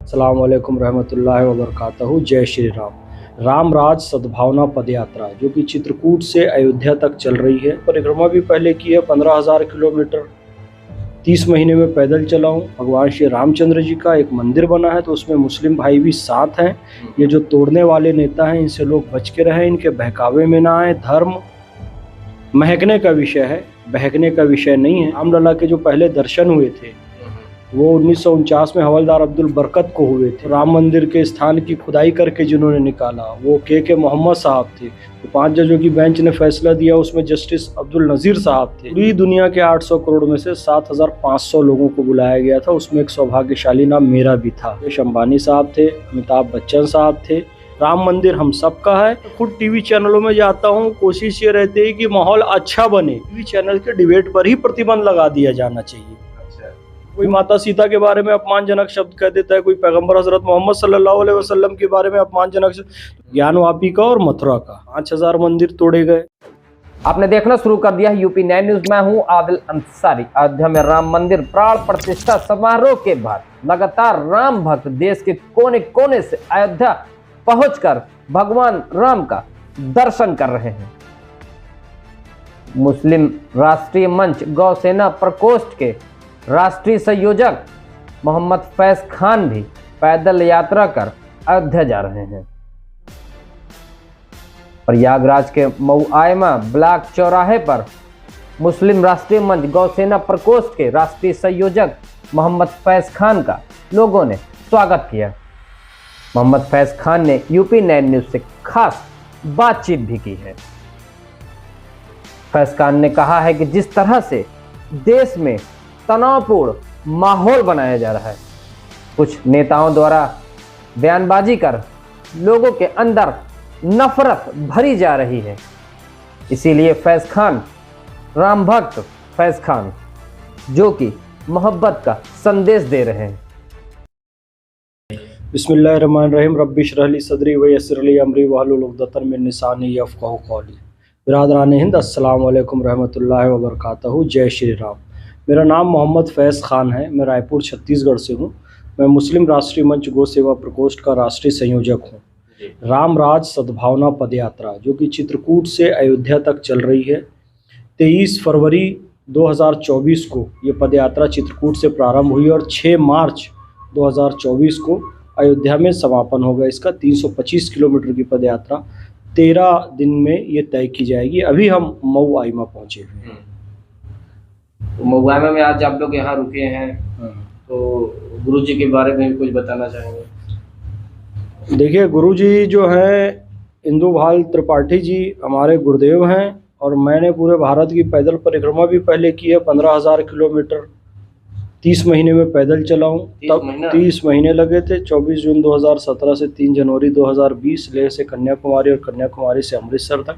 अस्सलाम वालेकुम रहमतुल्लाहि व बरकातहू। जय श्री राम। राम राज सद्भावना पद यात्रा जो कि चित्रकूट से अयोध्या तक चल रही है। परिक्रमा भी पहले की है 15,000 किलोमीटर। 30 महीने में पैदल चला हूँ। भगवान श्री रामचंद्र जी का एक मंदिर बना है तो उसमें मुस्लिम भाई भी साथ हैं। ये जो तोड़ने वाले नेता हैं इनसे लोग बच के रहें, इनके बहकावे में ना आए। धर्म महकने का विषय है, बहकने का विषय नहीं है। रामलला के जो पहले दर्शन हुए थे वो 1949 में हवलदार अब्दुल बरकत को हुए थे। राम मंदिर के स्थान की खुदाई करके जिन्होंने निकाला वो के मोहम्मद साहब थे। तो 5 जजों की बेंच ने फैसला दिया, उसमें जस्टिस अब्दुल नज़ीर साहब थे। पूरी दुनिया के 800 करोड़ में से 7,500 लोगों को बुलाया गया था। उसमें एक सौभाग्यशाली नाम मेरा भी था। अंबानी साहब थे, अमिताभ बच्चन साहब थे। राम मंदिर हम सबका है। खुद टीवी चैनलों में जाता हूँ, कोशिश ये रहती है कि माहौल अच्छा बने। टीवी चैनल के डिबेट पर ही प्रतिबंध लगा दिया जाना चाहिए। कोई माता सीता के बारे में अपमानजनक शब्द कह देता है, कोई पैगंबर हजरत मोहम्मद सल्लल्लाहु अलैहि वसल्लम के बारे में अपमानजनक शब्द। ज्ञानवापी का और मथुरा का 5,000 मंदिर तोड़े गए। आपने देखना शुरू कर दिया है यूपी 9 न्यूज। मैं हूं आदिल अंसारी। अयोध्या में राम मंदिर प्राण प्रतिष्ठा समारोह के बाद लगातार राम भक्त देश के कोने कोने से अयोध्या पहुंचकर भगवान राम का दर्शन कर रहे हैं। मुस्लिम राष्ट्रीय मंच गौ सेना प्रकोष्ठ के राष्ट्रीय संयोजक मोहम्मद फैज खान भी पैदल यात्रा कर अयोध्या जा रहे हैं। प्रयागराज के मऊआयमा ब्लॉक चौराहे पर मुस्लिम राष्ट्रीय मंच गौ सेना प्रकोष्ठ के राष्ट्रीय संयोजक मोहम्मद फैज खान का लोगों ने स्वागत किया। मोहम्मद फैज खान ने यूपी 9 न्यूज से खास बातचीत भी की है। फैज खान ने कहा है कि जिस तरह से देश में तनावपूर्ण माहौल बनाया जा रहा है, कुछ नेताओं द्वारा बयानबाजी कर लोगों के अंदर नफरत भरी जा रही है, इसीलिए फैज खान, राम भक्त फैज खान जो कि मोहब्बत का संदेश दे रहे हैं। बिस्मिल्लाहिर्रहमानिर्रहीम। रब्बि इश्रह ली सदरी व यस्सिर ली अमरी वहलुल उक़दतन मिन लिसानी यफ़क़हू क़ौली। बिरादरान हिंद, अस्सलाम वालेकुम रहमतुल्लाहि व बरकातहू। जय श्री राम। मेरा नाम मोहम्मद फैज़ खान है। मैं रायपुर छत्तीसगढ़ से हूँ। मैं मुस्लिम राष्ट्रीय मंच गौ सेवा प्रकोष्ठ का राष्ट्रीय संयोजक हूँ। राम राज सद्भावना पद यात्रा जो कि चित्रकूट से अयोध्या तक चल रही है। 23 फरवरी 2024 को ये पद यात्रा चित्रकूट से प्रारंभ हुई और 6 मार्च 2024 को अयोध्या में समापन होगा। इसका 325 किलोमीटर की पद यात्रा 13 दिन में ये तय की जाएगी। अभी हम मऊआयमा पहुँचे हुए हैं। मऊआयमा में आज आप लोग यहाँ रुके हैं, तो गुरुजी के बारे में भी कुछ बताना चाहेंगे? देखिए, गुरुजी जो हैं इंदुभाल त्रिपाठी जी हमारे गुरुदेव हैं और मैंने पूरे भारत की पैदल परिक्रमा भी पहले की है 15,000 किलोमीटर। 30 महीने में पैदल चला हूँ। तब 30 महीने लगे थे। 24 जून 2017 से 3 जनवरी 2020 लेह से कन्याकुमारी और कन्याकुमारी से अमृतसर तक।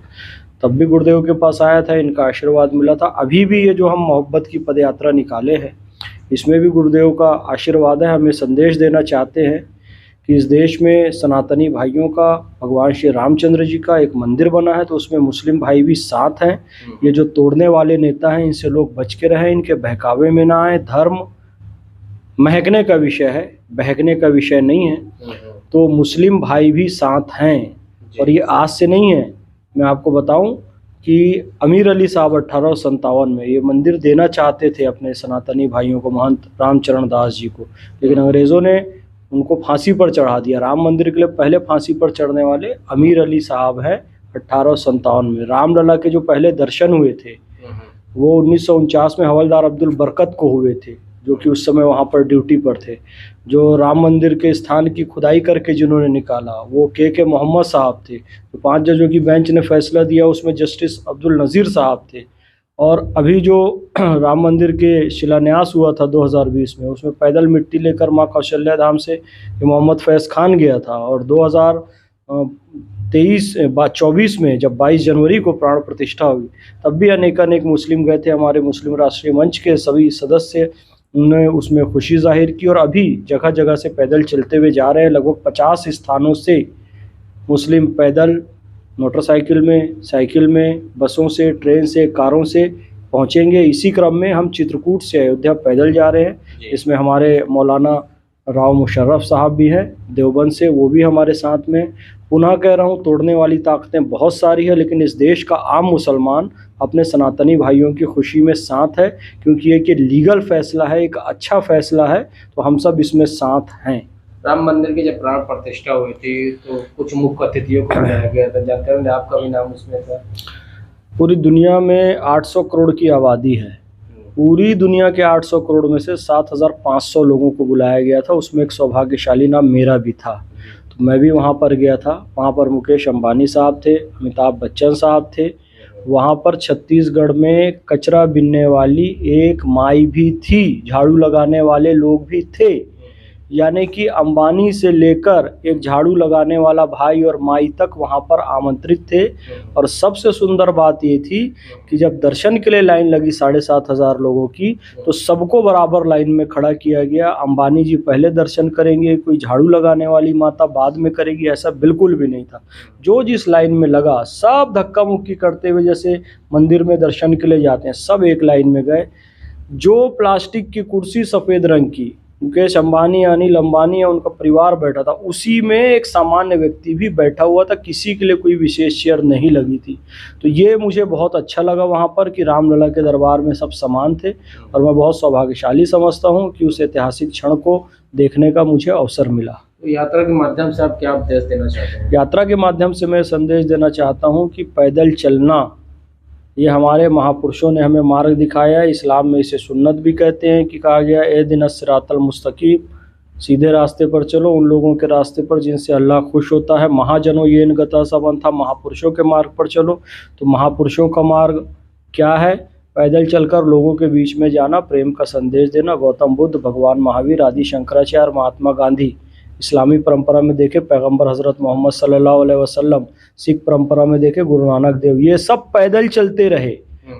तब भी गुरुदेव के पास आया था, इनका आशीर्वाद मिला था। अभी भी ये जो हम मोहब्बत की पद यात्रा निकाले हैं इसमें भी गुरुदेव का आशीर्वाद है। हमें संदेश देना चाहते हैं कि इस देश में सनातनी भाइयों का, भगवान श्री रामचंद्र जी का एक मंदिर बना है तो उसमें मुस्लिम भाई भी साथ हैं। ये जो तोड़ने वाले नेता हैं इनसे लोग बच के रहें, इनके बहकावे में ना आए। धर्म महकने का विषय है, बहकने का विषय नहीं है। तो मुस्लिम भाई भी साथ हैं और ये आज से नहीं है। मैं आपको बताऊं कि अमीर अली साहब 1857 में ये मंदिर देना चाहते थे अपने सनातनी भाइयों को, महंत रामचरण दास जी को, लेकिन अंग्रेज़ों ने उनको फांसी पर चढ़ा दिया। राम मंदिर के लिए पहले फांसी पर चढ़ने वाले अमीर अली साहब हैं 1857 में। रामलला के जो पहले दर्शन हुए थे वो 1949 में हवलदार अब्दुल बरकत को हुए थे, जो कि उस समय वहाँ पर ड्यूटी पर थे। जो राम मंदिर के स्थान की खुदाई करके जिन्होंने निकाला वो के मोहम्मद साहब थे। तो 5 जजों की बेंच ने फैसला दिया, उसमें जस्टिस अब्दुल नज़ीर साहब थे। और अभी जो राम मंदिर के शिलान्यास हुआ था 2020 में, उसमें पैदल मिट्टी लेकर माँ कौशल्या धाम से मोहम्मद फैज़ खान गया था। और 2024 में जब 22 जनवरी को प्राण प्रतिष्ठा हुई तब भी अनेक मुस्लिम गए थे। हमारे मुस्लिम राष्ट्रीय मंच के सभी सदस्य उन्होंने उसमें खुशी जाहिर की और अभी जगह जगह से पैदल चलते हुए जा रहे हैं। लगभग 50 स्थानों से मुस्लिम पैदल, मोटरसाइकिल में, साइकिल में, बसों से, ट्रेन से, कारों से पहुंचेंगे। इसी क्रम में हम चित्रकूट से अयोध्या पैदल जा रहे हैं। इसमें हमारे मौलाना राव मुशर्रफ साहब भी हैं देवबंद से, वो भी हमारे साथ में। पुनः कह रहा हूँ, तोड़ने वाली ताकतें बहुत सारी है, लेकिन इस देश का आम मुसलमान अपने सनातनी भाइयों की खुशी में साथ है, क्योंकि ये कि लीगल फैसला है, एक अच्छा फैसला है, तो हम सब इसमें साथ हैं। राम मंदिर की जब प्राण प्रतिष्ठा हुई थी तो कुछ मुख्य अतिथियों को बुलाया गया था, जानते हैं आपका भी नाम उसमें था। पूरी दुनिया में 800 करोड़ की आबादी है, पूरी दुनिया के 800 करोड़ में से 7,500 लोगों को बुलाया गया था, उसमें एक सौभाग्यशाली नाम मेरा भी था, तो मैं भी वहाँ पर गया था। वहाँ पर मुकेश अंबानी साहब थे, अमिताभ बच्चन साहब थे, वहाँ पर छत्तीसगढ़ में कचरा बीनने वाली एक माई भी थी, झाड़ू लगाने वाले लोग भी थे, यानी कि अंबानी से लेकर एक झाड़ू लगाने वाला भाई और माई तक वहाँ पर आमंत्रित थे। और सबसे सुंदर बात ये थी कि जब दर्शन के लिए लाइन लगी 7,500 लोगों की, तो सबको बराबर लाइन में खड़ा किया गया। अंबानी जी पहले दर्शन करेंगे, कोई झाड़ू लगाने वाली माता बाद में करेगी, ऐसा बिल्कुल भी नहीं था। जो जिस लाइन में लगा सब धक्का मुक्की करते हुए, जैसे मंदिर में दर्शन के लिए जाते हैं, सब एक लाइन में गए। जो प्लास्टिक की कुर्सी सफ़ेद रंग की, मुकेश अंबानी, अनिल अंबानी और उनका परिवार बैठा था, उसी में एक सामान्य व्यक्ति भी बैठा हुआ था, किसी के लिए कोई विशेष चेयर नहीं लगी थी। तो ये मुझे बहुत अच्छा लगा वहाँ पर कि रामलला के दरबार में सब समान थे, और मैं बहुत सौभाग्यशाली समझता हूँ कि उस ऐतिहासिक क्षण को देखने का मुझे अवसर मिला। तो यात्रा के माध्यम से आप क्या उपदेश देना चाहते हैं? यात्रा के माध्यम से मैं संदेश देना चाहता हूँ कि पैदल चलना, ये हमारे महापुरुषों ने हमें मार्ग दिखाया है। इस्लाम में इसे सुन्नत भी कहते हैं कि कहा गया एहदिनस सिरातल मुस्तकीम, सीधे रास्ते पर चलो, उन लोगों के रास्ते पर जिनसे अल्लाह खुश होता है। महाजनों येन गता सबन था, महापुरुषों के मार्ग पर चलो। तो महापुरुषों का मार्ग क्या है? पैदल चलकर लोगों के बीच में जाना, प्रेम का संदेश देना। गौतम बुद्ध, भगवान महावीर, आदि शंकराचार्य, महात्मा गांधी। इस्लामी परंपरा में देखे पैगंबर हज़रत मोहम्मद सल्लल्लाहु अलैहि वसल्लम, सिख परंपरा में देखे गुरु नानक देव, ये सब पैदल चलते रहे।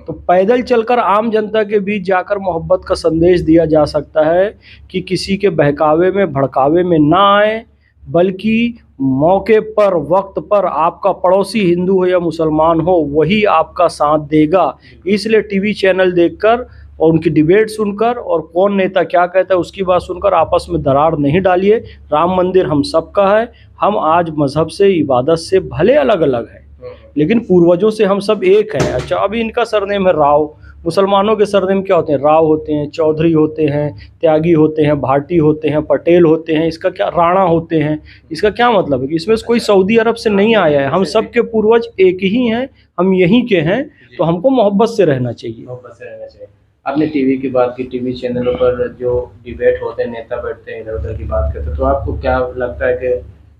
तो पैदल चलकर आम जनता के बीच जाकर मोहब्बत का संदेश दिया जा सकता है कि किसी के बहकावे में, भड़कावे में ना आए, बल्कि मौके पर, वक्त पर आपका पड़ोसी हिंदू हो या मुसलमान हो, वही आपका साथ देगा। इसलिए टीवी चैनल देखकर और उनकी डिबेट सुनकर और कौन नेता क्या कहता है उसकी बात सुनकर आपस में दरार नहीं डालिए। राम मंदिर हम सबका है। हम आज मज़हब से, इबादत से भले अलग अलग हैं, लेकिन पूर्वजों से हम सब एक हैं। अच्छा, अभी इनका सरनेम है राव, मुसलमानों के सरनेम क्या होते हैं? राव होते हैं, चौधरी होते हैं, त्यागी होते हैं, भाटी होते हैं, पटेल होते हैं, इसका क्या, राणा होते हैं। इसका क्या मतलब है कि इसमें कोई सऊदी अरब से नहीं आया है, हम सब के पूर्वज एक ही हैं, हम यहीं के हैं, तो हमको मोहब्बत से रहना चाहिए। मोहब्बत से रहना चाहिए। आपने टीवी की बात की, टीवी चैनलों पर जो डिबेट होते हैं, नेता बैठते हैं, इधर उधर की बात करते हैं, तो आपको क्या लगता है कि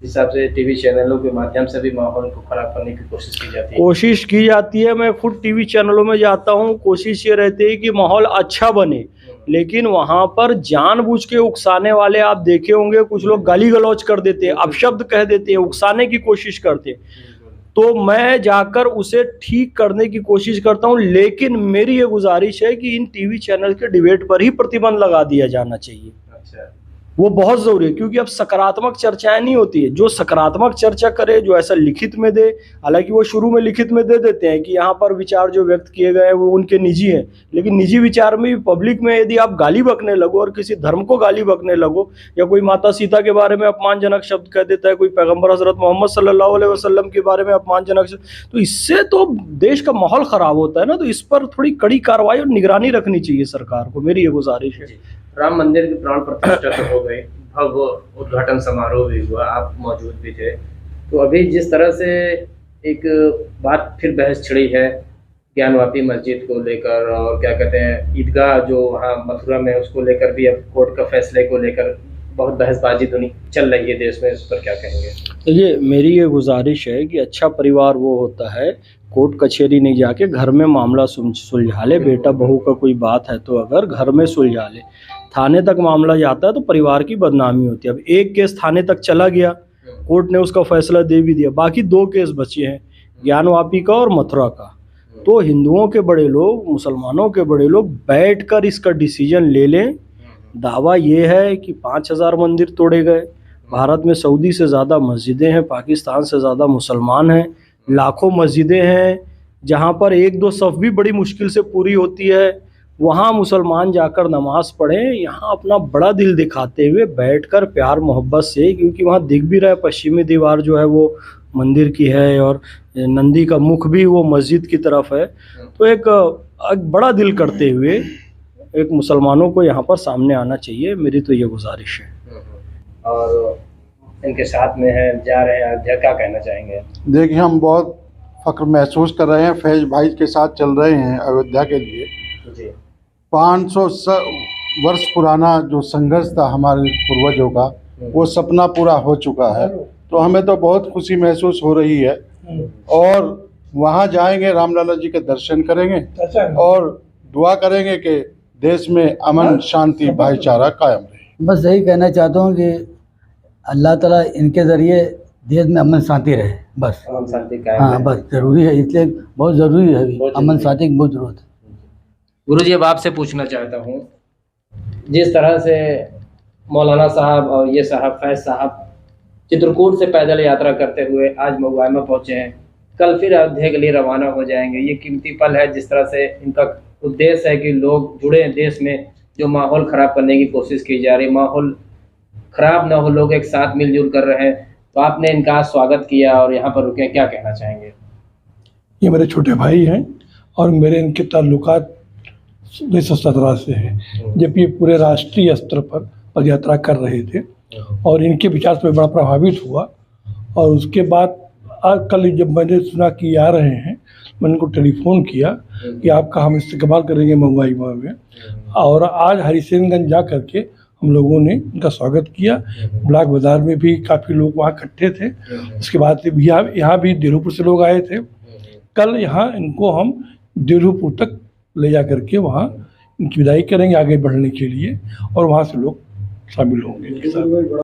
जिस हिसाब से टीवी चैनलों के माध्यम से भी माहौल को खराब करने की कोशिश की जाती है? कोशिश की जाती है। मैं खुद टीवी चैनलों में जाता हूँ, कोशिश ये रहती है कि माहौल अच्छा बने, लेकिन वहाँ पर जानबूझ के उकसाने वाले आप देखे होंगे, कुछ लोग गाली गलौज कर देते हैं, अपशब्द कह देते हैं, उकसाने की कोशिश करते हैं। तो मैं जाकर उसे ठीक करने की कोशिश करता हूं, लेकिन मेरी ये गुजारिश है कि इन टीवी चैनल के डिबेट पर ही प्रतिबंध लगा दिया जाना चाहिए। अच्छा, वो बहुत ज़रूरी है, क्योंकि अब सकारात्मक चर्चाएं नहीं होती है। जो सकारात्मक चर्चा करे, जो ऐसा लिखित में दे, हालांकि वो शुरू में लिखित में दे देते हैं कि यहाँ पर विचार जो व्यक्त किए गए हैं वो उनके निजी हैं, लेकिन निजी विचार में भी पब्लिक में यदि आप गाली बकने लगो और किसी धर्म को गाली बकने लगो, या कोई माता सीता के बारे में अपमानजनक शब्द कह देता है, कोई पैगंबर हज़रत मोहम्मद सल्लल्लाहु अलैहि वसल्लम के बारे में अपमानजनक शब्द, तो इससे तो देश का माहौल ख़राब होता है ना। तो इस पर थोड़ी कड़ी कार्रवाई और निगरानी रखनी चाहिए सरकार को, मेरी ये गुजारिश है। राम मंदिर की प्राण प्रतिष्ठा तो हो गई, भव्य उद्घाटन समारोह भी हुआ, आप मौजूद भी थे। तो अभी जिस तरह से एक बात फिर बहस छिड़ी है ज्ञानवापी मस्जिद को लेकर, और क्या कहते हैं ईदगाह जो वहाँ मथुरा में, उसको लेकर भी अब कोर्ट का फैसले को लेकर बहुत बहसबाजी चल रही है देश में, इस पर क्या कहेंगे? ये मेरी ये गुजारिश है कि अच्छा परिवार वो होता है, कोर्ट कचहरी नहीं जाके घर में मामला सुलझा ले। बेटा बहू का कोई बात है तो अगर घर में सुलझा ले, थाने तक मामला जाता है तो परिवार की बदनामी होती है। अब एक केस थाने तक चला गया, कोर्ट ने उसका फैसला दे भी दिया, बाकी 2 केस बचे हैं, ज्ञानवापी का और मथुरा का। तो हिंदुओं के बड़े लोग, मुसलमानों के बड़े लोग बैठकर इसका डिसीजन ले लें। दावा ये है कि 5,000 मंदिर तोड़े गए, भारत में सऊदी से ज़्यादा मस्जिदें हैं, पाकिस्तान से ज़्यादा मुसलमान हैं, लाखों मस्जिदें हैं जहाँ पर 1-2 सफ़ भी बड़ी मुश्किल से पूरी होती है। वहाँ मुसलमान जाकर नमाज पढ़ें, यहाँ अपना बड़ा दिल दिखाते हुए बैठकर प्यार मोहब्बत से, क्योंकि वहाँ दिख भी रहा है पश्चिमी दीवार जो है वो मंदिर की है और नंदी का मुख भी वो मस्जिद की तरफ है। तो एक बड़ा दिल करते हुए एक मुसलमानों को यहाँ पर सामने आना चाहिए, मेरी तो ये गुजारिश है। और इनके साथ में है जा रहे हैं अयोध्या, क्या कहना चाहेंगे? देखिए, हम बहुत फख्र महसूस कर रहे हैं, फैज भाई के साथ चल रहे हैं अयोध्या के लिए। जी 500 वर्ष पुराना जो संघर्ष था हमारे पूर्वजों का, वो सपना पूरा हो चुका है। तो हमें तो बहुत खुशी महसूस हो रही है और वहाँ जाएंगे, रामलला जी के दर्शन करेंगे और दुआ करेंगे कि देश में अमन शांति भाईचारा कायम रहे। बस यही कहना चाहता हूँ कि अल्लाह ताला इनके ज़रिए देश में अमन शांति रहे, बस। अमन शांति कायम हाँ, रहे। बस ज़रूरी है, इसलिए बहुत ज़रूरी है अभी बहुत अमन ज़रूरी शांति की बहुत ज़रूरत है। गुरुजी, अब आपसे पूछना चाहता हूँ, जिस तरह से मौलाना साहब और ये साहब फैज साहब चित्रकूट से पैदल यात्रा करते हुए आज महुआइमा पहुँचे हैं, कल फिर अयोध्या के लिए रवाना हो जाएंगे। ये कीमती पल है, जिस तरह से इनका उद्देश्य है कि लोग जुड़े हैं देश में, जो माहौल ख़राब करने की कोशिश की जा रही, माहौल ख़राब ना हो, लोग एक साथ मिलजुल कर रहे हैं। तो आपने इनका स्वागत किया और यहाँ पर रुके, क्या कहना चाहेंगे? ये मेरे छोटे भाई हैं और मेरे इनके ताल्लुकात 1917 से हैं, जबकि ये पूरे राष्ट्रीय स्तर पर पदयात्रा कर रहे थे और इनके विचार से मैं बड़ा प्रभावित हुआ। और उसके बाद आज कल जब मैंने सुना कि आ रहे हैं, मैंने उनको टेलीफोन किया कि आपका हम इस्तेमाल करेंगे महुआइमा में, और आज हरिसेनगंज जा करके हम लोगों ने इनका स्वागत किया। ब्लॉक बाज़ार में भी काफ़ी लोग वहाँ इकट्ठे थे। उसके बाद से यहाँ भी देलूपुर से लोग आए थे। कल यहाँ इनको हम देलूपुर तक ले जा करके वहाँ इनकी विदाई करेंगे आगे बढ़ने के लिए, और वहाँ से लोग शामिल होंगे इनके साथ।